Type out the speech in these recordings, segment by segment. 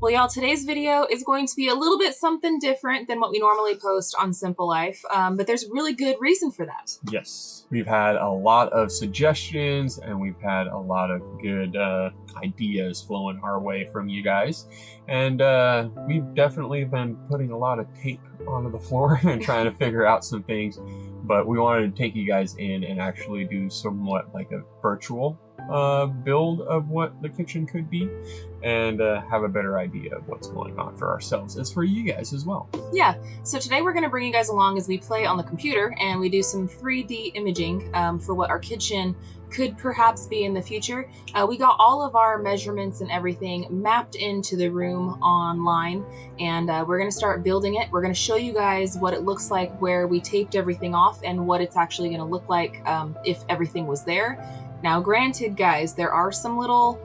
Well, y'all, today's video is going to be a little bit something different than what we normally post on Simple Life, but there's a really good reason for that. Yes, we've had a lot of suggestions and we've had a lot of good ideas flowing our way from you guys. And we've definitely been putting a lot of tape onto the floor and trying to figure out some things. But we wanted to take you guys in and actually do somewhat like a virtual build of what the kitchen could be and have a better idea of what's going on for ourselves as for you guys as well. Yeah, so today we're going to bring you guys along as we play on the computer and we do some 3D imaging for what our kitchen could perhaps be in the future. We got all of our measurements and everything mapped into the room online, and we're going to start building it. We're going to show you guys what it looks like where we taped everything off and what it's actually going to look like if everything was there. Now, granted, guys, there are some little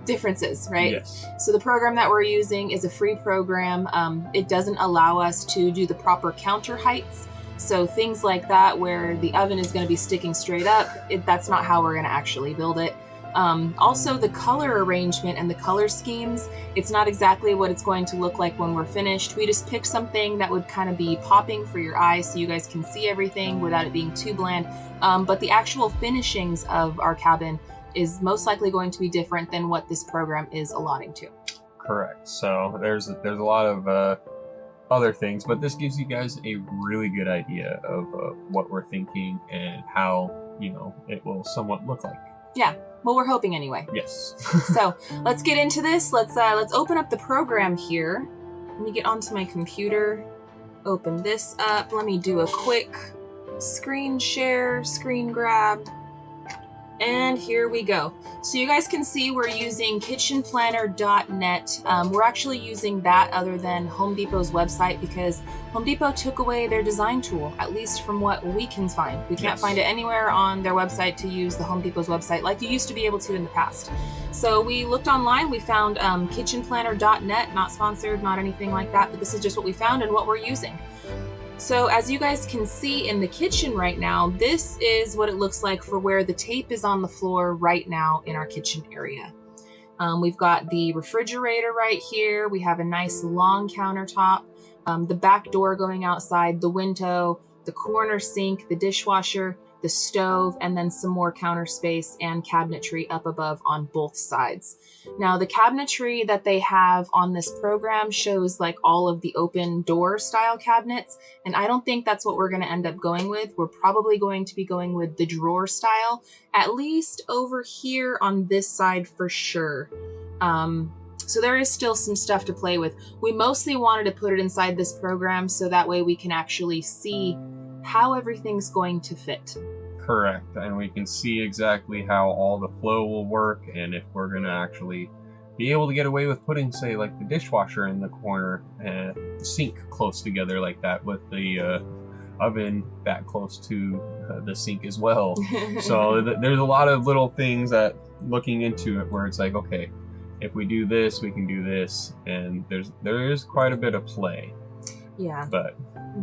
differences, right? Yes. So the program that we're using is a free program. It doesn't allow us to do the proper counter heights. So things like that where the oven is going to be sticking straight up, that's not how we're going to actually build it. Also, the color arrangement and the color schemes, it's not exactly what it's going to look like when we're finished. We just picked something that would kind of be popping for your eyes so you guys can see everything without it being too bland. But the actual finishings of our cabin is most likely going to be different than what this program is allotting to. Correct. So there's a lot of other things, but this gives you guys a really good idea of what we're thinking and how, it will somewhat look like. Yeah. Well, we're hoping anyway. Yes. So let's get into this. Let's open up the program here. Let me get onto my computer. Open this up. Let me do a quick screen share, screen grab. And here we go. So you guys can see we're using kitchenplanner.net. We're actually using that other than Home Depot's website because Home Depot took away their design tool, at least from what we can find. We can't find it anywhere on their website to use the Home Depot's website like you used to be able to in the past. So we looked online, we found kitchenplanner.net, not sponsored, not anything like that, but this is just what we found and what we're using. So as you guys can see in the kitchen right now, this is what it looks like for where the tape is on the floor right now in our kitchen area. We've got the refrigerator right here. We have a nice long countertop, the back door going outside, the window, the corner sink, the dishwasher, the stove, and then some more counter space and cabinetry up above on both sides. Now, the cabinetry that they have on this program shows like all of the open door style cabinets, and I don't think that's what we're going to end up going with. We're probably going to be going with the drawer style, at least over here on this side for sure. So there is still some stuff to play with. We mostly wanted to put it inside this program so that way we can actually see how everything's going to fit. Correct. And we can see exactly how all the flow will work and if we're going to actually be able to get away with putting, say, like the dishwasher in the corner and sink close together like that with the oven that close to the sink as well. So there's a lot of little things that looking into it where it's like, okay, if we do this, we can do this. And there is quite a bit of play. Yeah.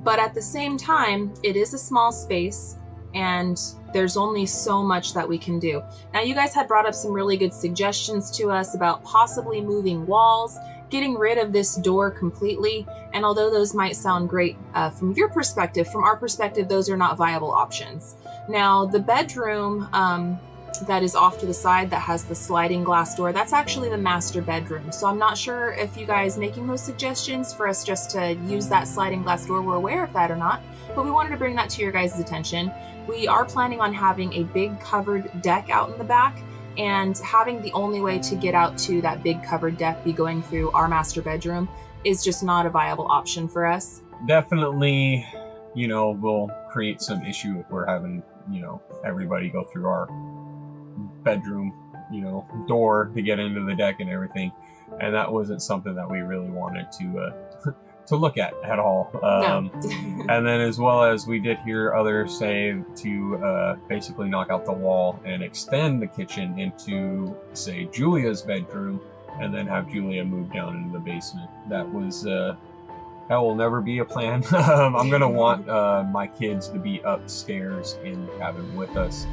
But at the same time, it is a small space and there's only so much that we can do. Now, you guys had brought up some really good suggestions to us about possibly moving walls, getting rid of this door completely. And although those might sound great from your perspective, from our perspective, those are not viable options. Now, the bedroom that is off to the side that has the sliding glass door, that's actually the master bedroom. So I'm not sure if you guys making those suggestions for us just to use that sliding glass door were aware of that or not, but we wanted to bring that to your guys' attention. We are planning on having a big covered deck out in the back, and having the only way to get out to that big covered deck be going through our master bedroom is just not a viable option for us. Definitely, we'll create some issue if we're having, everybody go through our bedroom, door to get into the deck and everything. And that wasn't something that we really wanted to look at all. No. And then as well as we did hear others say to basically knock out the wall and extend the kitchen into, say, Julia's bedroom and then have Julia move down into the basement. That will never be a plan. I'm going to want my kids to be upstairs in the cabin with us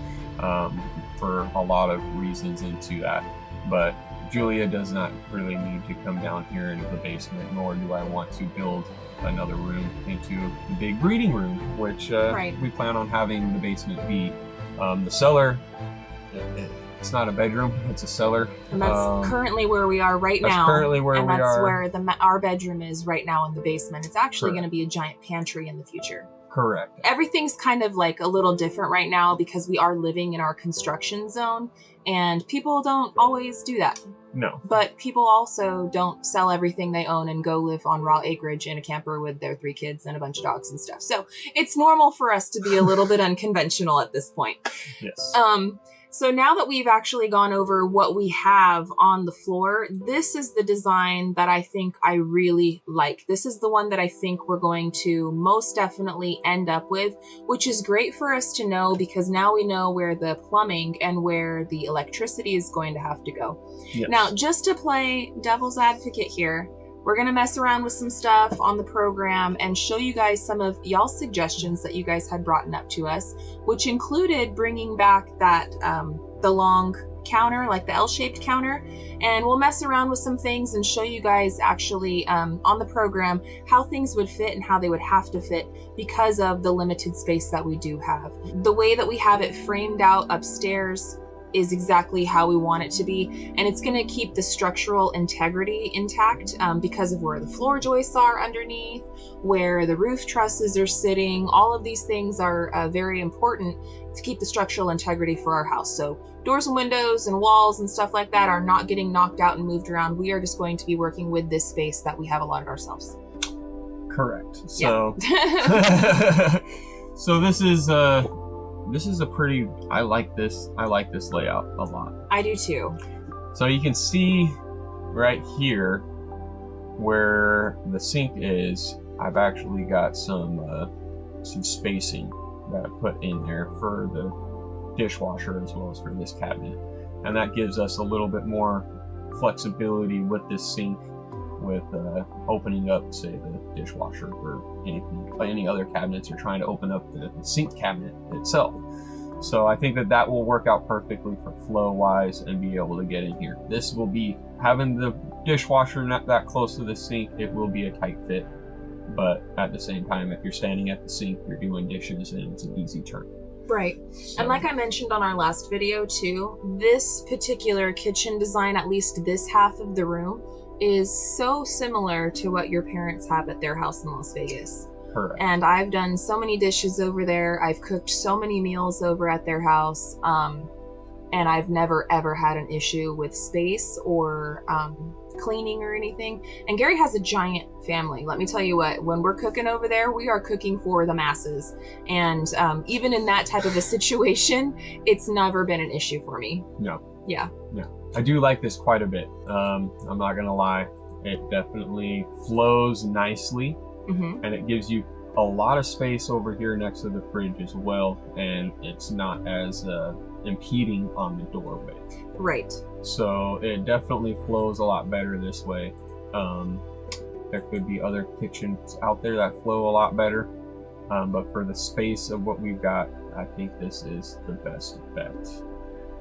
for a lot of reasons into that. But Julia does not really need to come down here into the basement, nor do I want to build another room into the big breeding room, which we plan on having the basement be. The cellar, it's not a bedroom, it's a cellar. And that's currently where we are right now. That's currently where we are. And that's where our bedroom is right now in the basement. It's actually going to be a giant pantry in the future. Correct. Everything's kind of like a little different right now because we are living in our construction zone, and people don't always do that. No. But people also don't sell everything they own and go live on raw acreage in a camper with their 3 kids and a bunch of dogs and stuff. So it's normal for us to be a little bit unconventional at this point. Yes. So now that we've actually gone over what we have on the floor, this is the design that I think I really like. This is the one that I think we're going to most definitely end up with, which is great for us to know because now we know where the plumbing and where the electricity is going to have to go. Yes. Now, just to play devil's advocate here, we're going to mess around with some stuff on the program and show you guys some of y'all's suggestions that you guys had brought up to us, which included bringing back that, the long counter, like the L-shaped counter. And we'll mess around with some things and show you guys actually on the program how things would fit and how they would have to fit because of the limited space that we do have. The way that we have it framed out upstairs is exactly how we want it to be, and it's going to keep the structural integrity intact because of where the floor joists are underneath, where the roof trusses are sitting. All of these things are very important to keep the structural integrity for our house. So doors and windows and walls and stuff like that are not getting knocked out and moved around. We are just going to be working with this space that we have allotted ourselves. Correct. Yeah. So so this is a pretty, I like this layout a lot. I do too. So you can see right here where the sink is, I've actually got some spacing that I put in there for the dishwasher as well as for this cabinet. And that gives us a little bit more flexibility with this sink with opening up, say, the dishwasher or any other cabinets, or trying to open up the sink cabinet itself. So I think that will work out perfectly for flow wise and be able to get in here. This will be, having the dishwasher not that close to the sink, it will be a tight fit. But at the same time, if you're standing at the sink, you're doing dishes and it's an easy turn. Right. So. And like I mentioned on our last video too, this particular kitchen design, at least this half of the room, is so similar to what your parents have at their house in Las Vegas. Correct. And I've done so many dishes over there. I've cooked so many meals over at their house. And I've never ever had an issue with space or cleaning or anything. And Gary has a giant family. Let me tell you what, when we're cooking over there, we are cooking for the masses. And even in that type of a situation, it's never been an issue for me. No. Yeah. No. I do like this quite a bit. I'm not gonna lie. It definitely flows nicely. Mm-hmm. And it gives you a lot of space over here next to the fridge as well. And it's not as impeding on the doorway. Right. So it definitely flows a lot better this way. There could be other kitchens out there that flow a lot better. But for the space of what we've got, I think this is the best bet.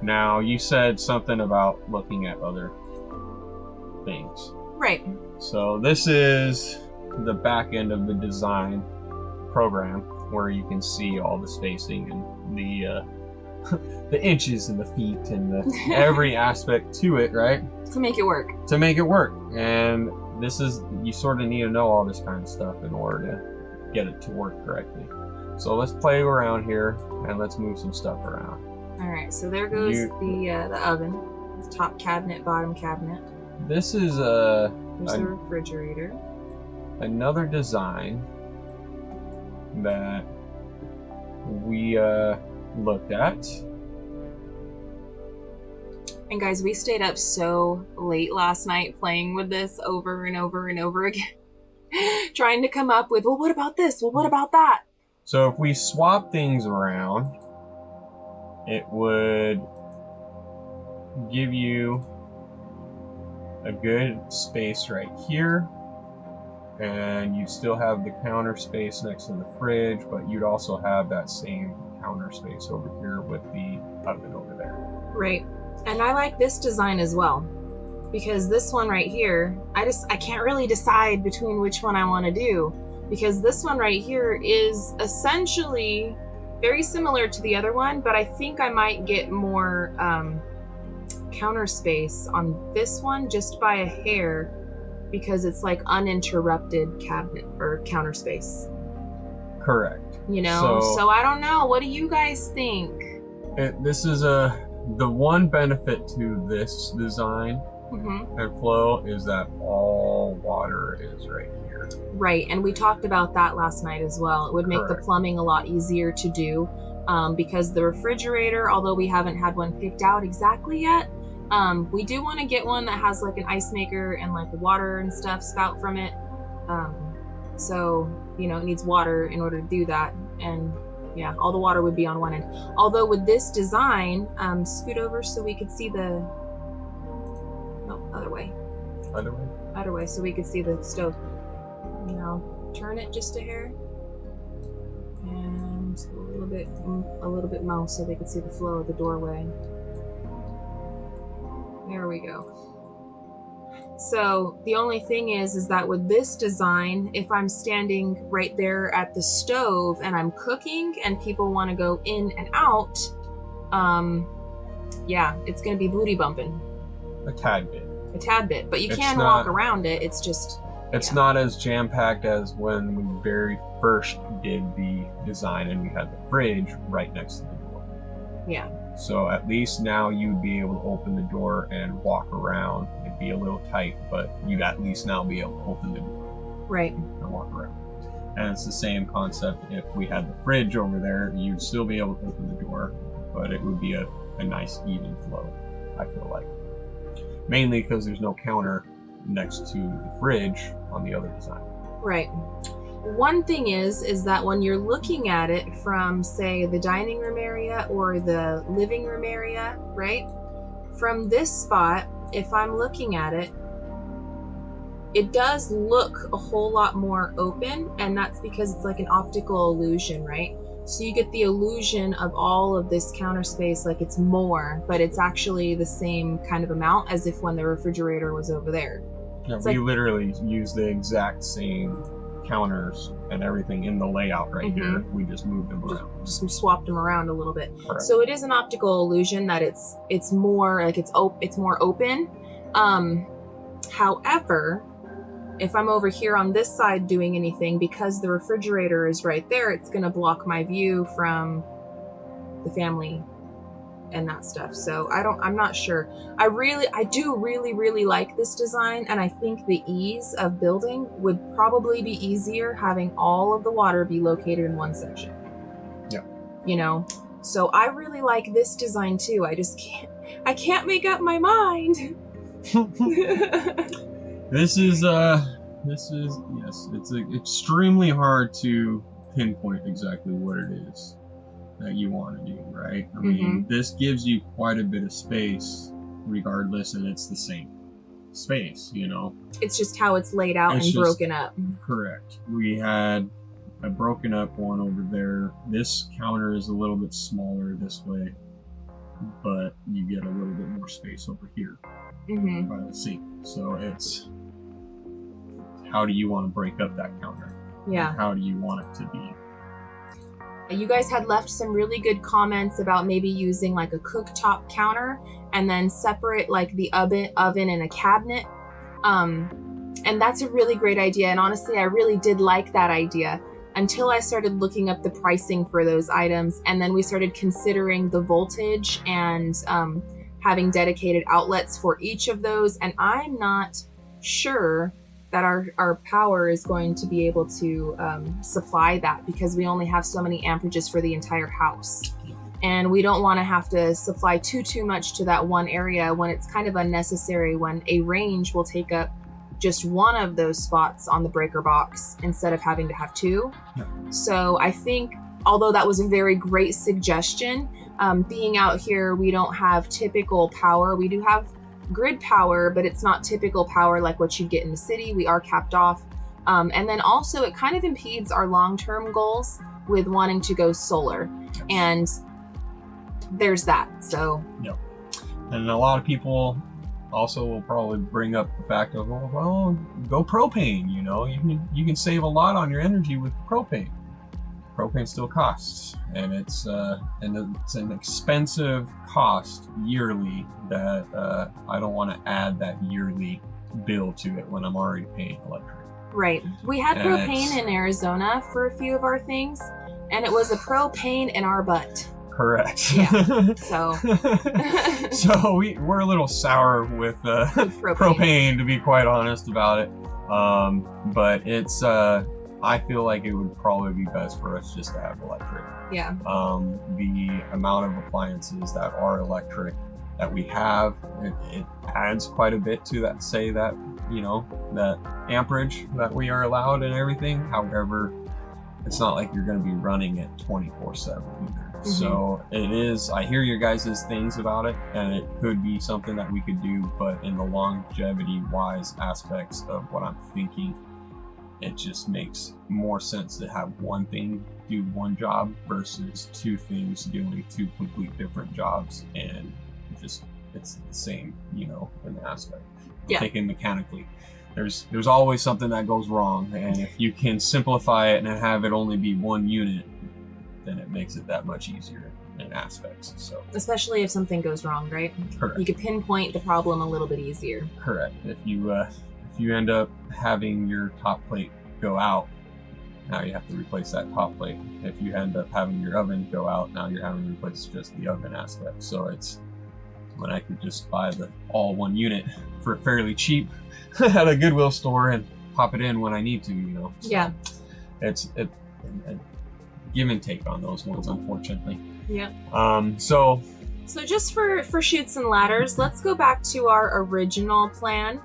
Now, you said something about looking at other things. Right. So this is the back end of the design program where you can see all the spacing and the inches and the feet and the every aspect to it, right? To make it work. To make it work. And this is, you sort of need to know all this kind of stuff in order to get it to work correctly. So let's play around here and let's move some stuff around. All right, so there goes the oven, the top cabinet, bottom cabinet. This is There's the refrigerator. Another design that we looked at. And guys, we stayed up so late last night playing with this over and over and over again, trying to come up with, well, what about this? Well, what about that? So if we swap things around, it would give you a good space right here, and you still have the counter space next to the fridge, but you'd also have that same counter space over here with the oven over there. Right. And I like this design as well. because this one right here, I can't really decide between which one I want to do, because this one right here is essentially very similar to the other one, but I think I might get more counter space on this one just by a hair, because it's like uninterrupted cabinet or counter space. Correct. You know, so I don't know. What do you guys think? This is the one benefit to this design and flow is that all water is right here. Right, and we talked about that last night as well. It would make the plumbing a lot easier to do, because the refrigerator, although we haven't had one picked out exactly yet, we do want to get one that has like an ice maker and like water and stuff spout from it. So, you know, it needs water in order to do that. And yeah, all the water would be on one end. Although with this design, scoot over so we could see the, no, other way. Other way, so we could see the stove. Now, turn it just a hair. And a little bit more so they could see the flow of the doorway. There we go. So the only thing is that with this design, if I'm standing right there at the stove and I'm cooking and people want to go in and out, yeah, it's going to be booty bumping. A tad bit. But you can walk around it. It's just... It's not as jam-packed as when we very first did the design and we had the fridge right next to the door. Yeah. So at least now you'd be able to open the door and walk around. It'd be a little tight, but you'd at least now be able to open the door. Right. And walk around. And it's the same concept. If we had the fridge over there, you'd still be able to open the door, but it would be a nice even flow, I feel like. Mainly because there's no counter next to the fridge on the other design. Right. One thing is that when you're looking at it from, say, the dining room area or the living room area, right? From this spot, if I'm looking at it, it does look a whole lot more open, and that's because it's like an optical illusion, right? So you get the illusion of all of this counter space like it's more, but it's actually the same kind of amount as if when the refrigerator was over there. Yeah, we literally use the exact same counters and everything in the layout right here. We just moved them around. Just swapped them around a little bit. Correct. So it is an optical illusion that it's more like it's more open. However, if I'm over here on this side doing anything, because the refrigerator is right there, it's going to block my view from the family and that stuff. So I'm not sure. I do really like this design, and I think the ease of building would probably be easier having all of the water be located in one section. Yeah. You know, so I really like this design too. I can't make up my mind. This is yes, it's extremely hard to pinpoint exactly what it is that you want to do, right? I mean, this gives you quite a bit of space regardless, and it's the same space, you know? It's just how it's laid out and broken up. Correct. We had a broken up one over there. This counter is a little bit smaller this way, but you get a little bit more space over here by the sink. So it's, how do you want to break up that counter? Yeah. How do you want it to be? You guys had left some really good comments about maybe using like a cooktop counter and then separate like the oven and a cabinet. And that's a really great idea. And honestly, I really did like that idea until I started looking up the pricing for those items. And then we started considering the voltage and having dedicated outlets for each of those. And I'm not sure that our power is going to be able to supply that, because we only have so many amperages for the entire house. And we don't want to have to supply too much to that one area when it's kind of unnecessary, when a range will take up just one of those spots on the breaker box instead of having to have two. Yeah. So I think, although that was a very great suggestion, being out here, we don't have typical power. We do have grid power, but it's not typical power like what you'd get in the city. We are capped off. And then also it kind of impedes our long-term goals with wanting to go solar. And there's that. So yep. And a lot of people also will probably bring up the fact of, well, go propane. You know, you can save a lot on your energy with propane. Propane still costs, and it's an expensive cost yearly that I don't want to add that yearly bill to it when I'm already paying electric. Right. We had propane in Arizona for a few of our things, and it was a propane in our butt. Correct. Yeah. So so we're a little sour with propane, to be quite honest about it. But it's I feel like it would probably be best for us just to have electric. Yeah. The amount of appliances that are electric that we have, it adds quite a bit to that, that amperage that we are allowed and everything. However, it's not like you're going to be running it 24/7 either. Mm-hmm. So it is, I hear your guys' things about it, and it could be something that we could do, but in the longevity wise aspects of what I'm thinking, it just makes more sense to have one thing do one job versus two things doing two complete different jobs, and just it's the same, in the aspect. Yeah. Thinking mechanically, there's always something that goes wrong, and if you can simplify it and have it only be one unit, then it makes it that much easier in aspects. So especially if something goes wrong, right? Correct. You could pinpoint the problem a little bit easier. Correct. If you end up having your top plate go out, now you have to replace that top plate. If you end up having your oven go out, now you're having to replace just the oven aspect. So it's when I could just buy the all one unit for fairly cheap at a Goodwill store and pop it in when I need to, So yeah. It's a give and take on those ones, unfortunately. Yeah. So just for chutes and ladders, let's go back to our original plan.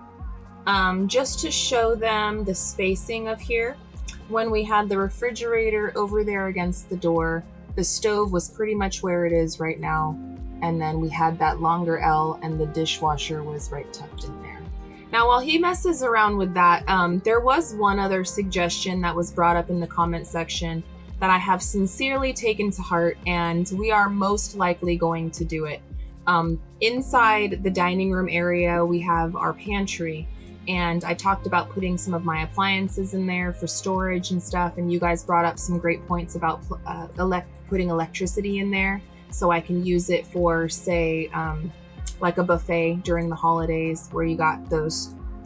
Just to show them the spacing of here. When we had the refrigerator over there against the door, the stove was pretty much where it is right now. And then we had that longer L, and the dishwasher was right tucked in there. Now, while he messes around with that, there was one other suggestion that was brought up in the comment section that I have sincerely taken to heart, and we are most likely going to do it. Inside the dining room area, we have our pantry, and I talked about putting some of my appliances in there for storage and stuff, and you guys brought up some great points about putting electricity in there so I can use it for, say, like a buffet during the holidays where you got the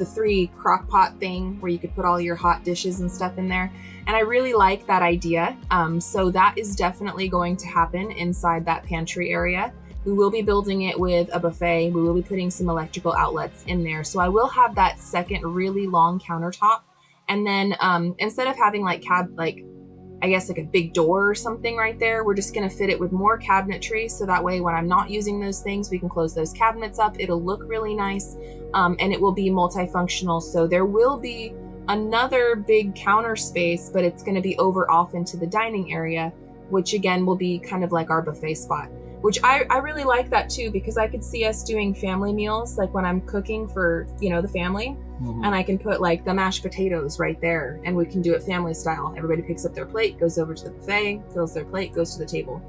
3 crock pot thing where you could put all your hot dishes and stuff in there. And I really like that idea. So that is definitely going to happen inside that pantry area. We will be building it with a buffet. We will be putting some electrical outlets in there. So I will have that second really long countertop. And then instead of having like a big door or something right there, we're just going to fit it with more cabinetry. So that way when I'm not using those things, we can close those cabinets up. It'll look really nice. And it will be multifunctional. So there will be another big counter space, but it's going to be over off into the dining area, which again will be kind of like our buffet spot. Which I really like that too, because I could see us doing family meals, like when I'm cooking for, the family, mm-hmm. and I can put like the mashed potatoes right there, and we can do it family style. Everybody picks up their plate, goes over to the buffet, fills their plate, goes to the table.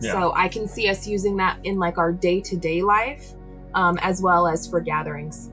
Yeah. So I can see us using that in like our day-to-day life, as well as for gatherings.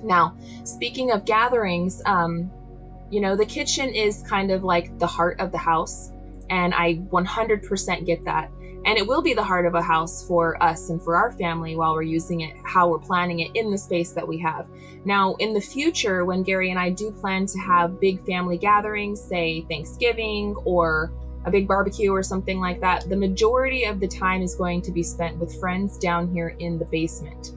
Now, speaking of gatherings, the kitchen is kind of like the heart of the house, and I 100% get that. And it will be the heart of a house for us and for our family while we're using it, how we're planning it in the space that we have. Now, in the future, when Gary and I do plan to have big family gatherings, say Thanksgiving or a big barbecue or something like that, the majority of the time is going to be spent with friends down here in the basement.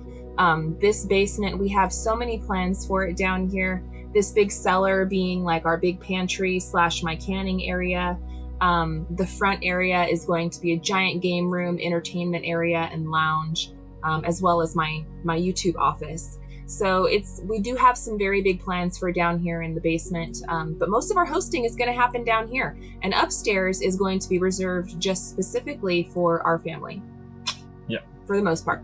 This basement, we have so many plans for it down here. This big cellar being like our big pantry / my canning area. The front area is going to be a giant game room, entertainment area, and lounge, as well as my YouTube office. So we do have some very big plans for down here in the basement, but most of our hosting is going to happen down here, and upstairs is going to be reserved just specifically for our family. Yeah, for the most part.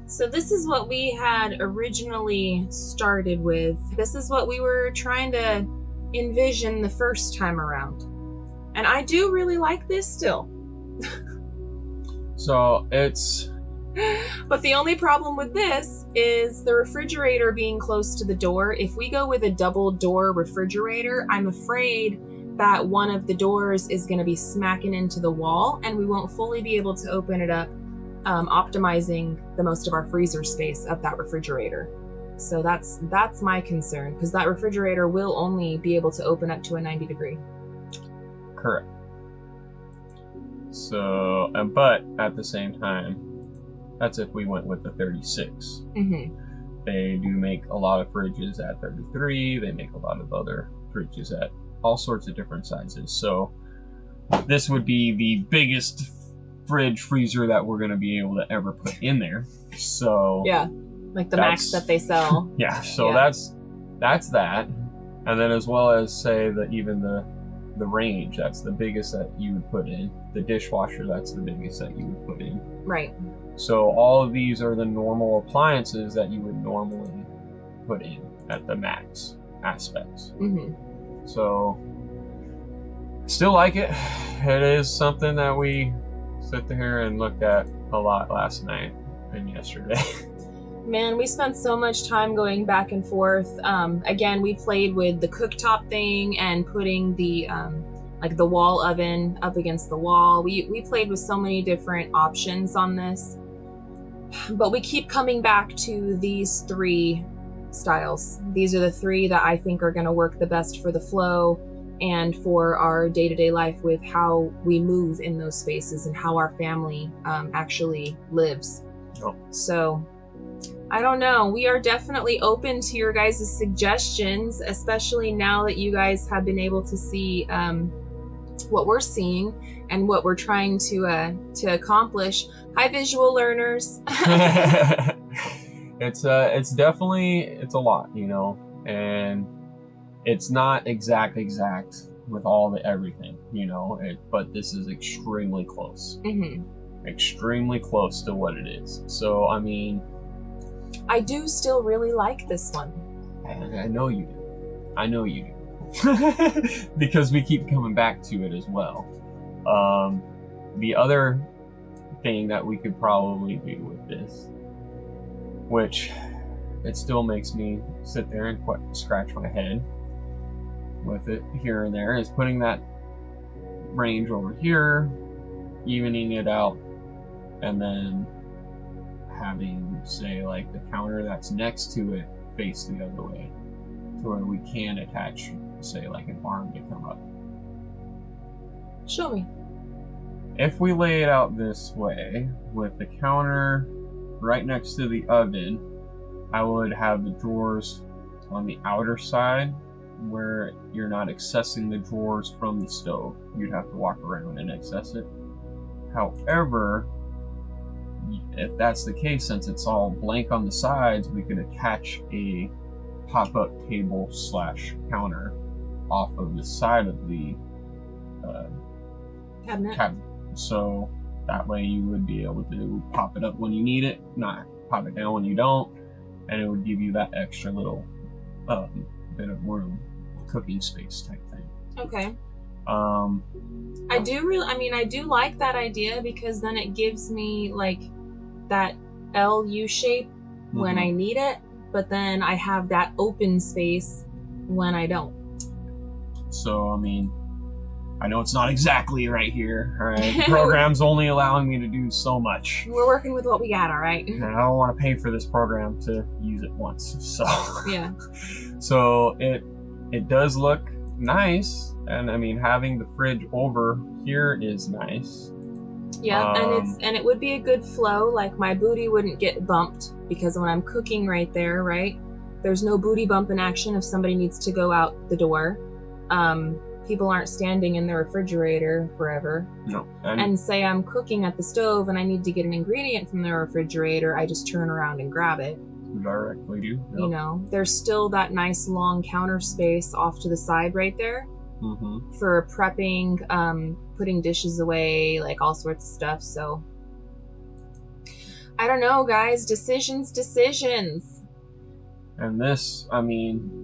So this is what we had originally started with. This is what we were trying to envision the first time around. And I do really like this still. So it's But the only problem with this is the refrigerator being close to the door. If we go with a double door refrigerator, I'm afraid that one of the doors is going to be smacking into the wall and we won't fully be able to open it up, optimizing the most of our freezer space of that refrigerator. So that's my concern, because that refrigerator will only be able to open up to a 90 degree. Correct. So, but at the same time, that's if we went with the 36. Mm-hmm. They do make a lot of fridges at 33. They make a lot of other fridges at all sorts of different sizes. So this would be the biggest freezer that we're going to be able to ever put in there. So yeah, like the max that they sell. Yeah. So that's that. And then as well as say that even the range, that's the biggest that you would put in. The dishwasher, that's the biggest that you would put in. Right. So all of these are the normal appliances that you would normally put in at the max aspects. Mm-hmm. So still like it. It is something that we sit there and looked at a lot last night and yesterday. Man, we spent so much time going back and forth. Again, we played with the cooktop thing and putting the like the wall oven up against the wall. We played with so many different options on this, but we keep coming back to these 3 styles. These are the 3 that I think are going to work the best for the flow and for our day-to-day life with how we move in those spaces and how our family actually lives. Oh. So I don't know. We are definitely open to your guys' suggestions, especially now that you guys have been able to see what we're seeing and what we're trying to accomplish. Hi, visual learners. It's definitely a lot, you know, and it's not exact with all the everything, you know, but this is extremely close. Mm-hmm. Extremely close to what it is. So I mean, I do still really like this one. I know you do. Because we keep coming back to it as well. The other thing that we could probably do with this, which it still makes me sit there and scratch my head with it here and there, is putting that range over here, evening it out, and then having, say, like the counter that's next to it face the other way, to where we can attach, say, like an arm to come up. Show me. If we lay it out this way, with the counter right next to the oven, I would have the drawers on the outer side where you're not accessing the drawers from the stove. You'd have to walk around and access it. However, if that's the case, since it's all blank on the sides, we could attach a pop-up table / counter off of the side of the cabinet. So that way you would be able to pop it up when you need it, not pop it down when you don't, and it would give you that extra little bit of room, cooking space type thing. Okay. I do like that idea, because then it gives me like that LU shape when I need it, but then I have that open space when I don't. So, I mean, I know it's not exactly right here, all right? The program's only allowing me to do so much. We're working with what we got, all right? And I don't want to pay for this program to use it once, so. Yeah. So it does look nice, and I mean, having the fridge over here is nice. Yeah, and it would be a good flow. Like, my booty wouldn't get bumped, because when I'm cooking right there, right, there's no booty bump in action if somebody needs to go out the door. People aren't standing in the refrigerator forever. No. And say I'm cooking at the stove and I need to get an ingredient from the refrigerator, I just turn around and grab it. Directly do. Yep. You know, there's still that nice long counter space off to the side right there for prepping, putting dishes away, like all sorts of stuff. So I don't know, guys. Decisions. And this, I mean,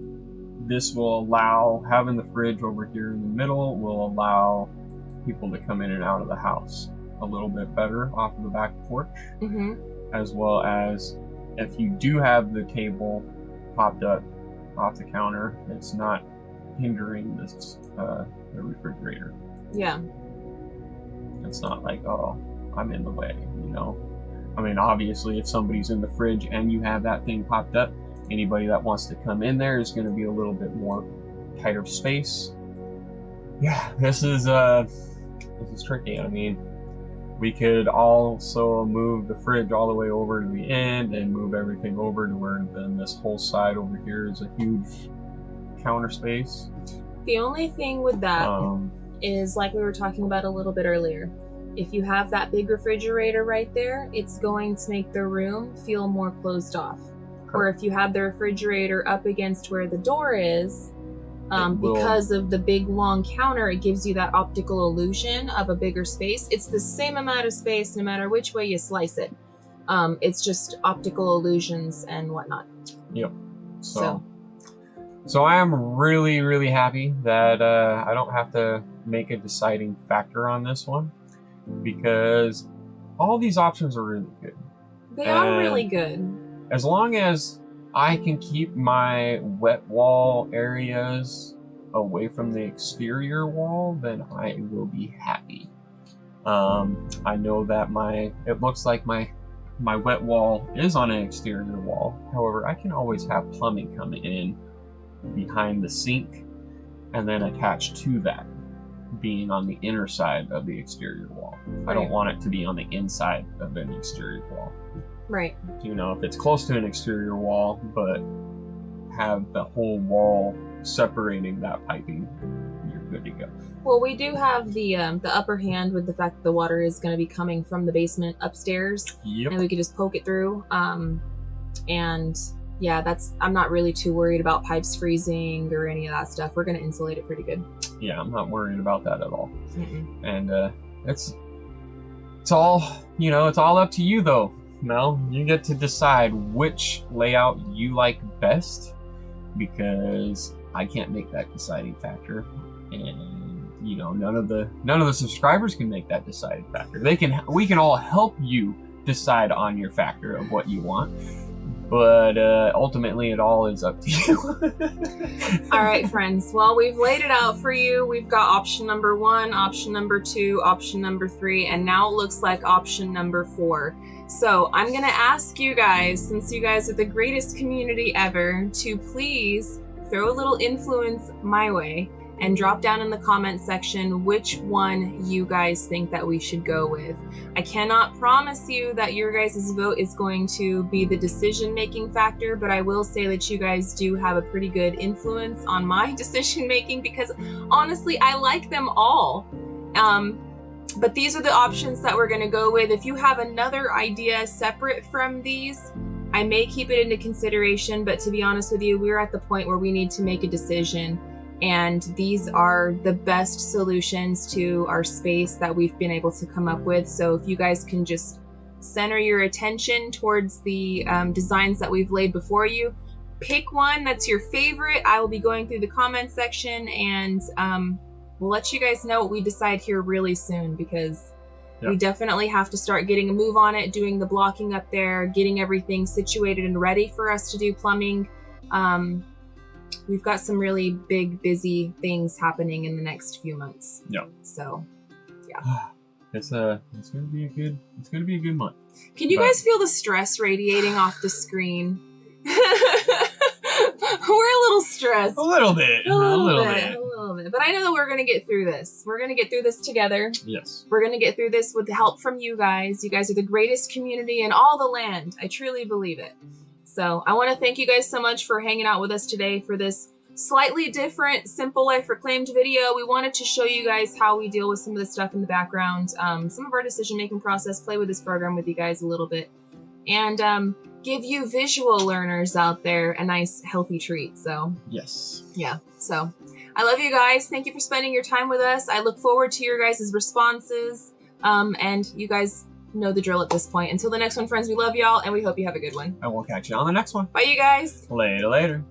this will allow, having the fridge over here in the middle will allow people to come in and out of the house a little bit better off of the back porch. as well as if you do have the table popped up off the counter, it's not hindering this the refrigerator. Yeah. It's not like, oh, I'm in the way, you know. I mean, obviously, if somebody's in the fridge and you have that thing popped up, anybody that wants to come in there is going to be a little bit more tighter space. Yeah, this is tricky. I mean, we could also move the fridge all the way over to the end and move everything over to where then this whole side over here is a huge counter space. The only thing with that is, like we were talking about a little bit earlier, if you have that big refrigerator right there, it's going to make the room feel more closed off. Or if you have the refrigerator up against where the door is, because of the big long counter, it gives you that optical illusion of a bigger space. It's the same amount of space no matter which way you slice it. It's just optical illusions and whatnot. Yep. So I am really, really happy that I don't have to make a deciding factor on this one, because all these options are really good. They are really good. As long as I can keep my wet wall areas away from the exterior wall, then I will be happy. I know that it looks like my wet wall is on an exterior wall. However, I can always have plumbing come in behind the sink and then attach to that, being on the inner side of the exterior wall. I don't want it to be on the inside of an exterior wall. Right. You know, if it's close to an exterior wall, but have the whole wall separating that piping, you're good to go. Well, we do have the upper hand with the fact that the water is going to be coming from the basement upstairs. Yep. And we could just poke it through. And yeah, I'm not really too worried about pipes freezing or any of that stuff. We're going to insulate it pretty good. Yeah, I'm not worried about that at all. Mm-mm. And it's all, you know, it's all up to you though. Mel, you get to decide which layout you like best, because I can't make that deciding factor, and you know, none of the subscribers can make that deciding factor. We can all help you decide on your factor of what you want, but ultimately it all is up to you. All right, friends. Well, we've laid it out for you. We've got option number 1, option number 2, option number 3, and now it looks like option number 4. So I'm going to ask you guys, since you guys are the greatest community ever, to please throw a little influence my way and drop down in the comment section which one you guys think that we should go with. I cannot promise you that your guys' vote is going to be the decision-making factor, but I will say that you guys do have a pretty good influence on my decision-making, because honestly, I like them all. But these are the options that we're going to go with. If you have another idea separate from these, I may keep it into consideration, but to be honest with you, we're at the point where we need to make a decision, and these are the best solutions to our space that we've been able to come up with. So if you guys can just center your attention towards the designs that we've laid before you, pick one that's your favorite. I will be going through the comment section, and we'll let you guys know what we decide here really soon, because we definitely have to start getting a move on it, doing the blocking up there, getting everything situated and ready for us to do plumbing. We've got some really big, busy things happening in the next few months. Yeah. So, yeah. It's gonna be a good month. Can you guys feel the stress radiating off the screen? We're a little stressed. A little bit. A little bit. But I know that we're going to get through this. We're going to get through this together. Yes. We're going to get through this with the help from you guys. You guys are the greatest community in all the land. I truly believe it. So I want to thank you guys so much for hanging out with us today for this slightly different Simple Life Reclaimed video. We wanted to show you guys how we deal with some of the stuff in the background, some of our decision-making process, play with this program with you guys a little bit, and give you visual learners out there a nice, healthy treat. So yes. Yeah. So I love you guys. Thank you for spending your time with us. I look forward to your guys' responses. And you guys know the drill at this point. Until the next one, friends, we love y'all, and we hope you have a good one. And we'll catch you on the next one. Bye, you guys. Later.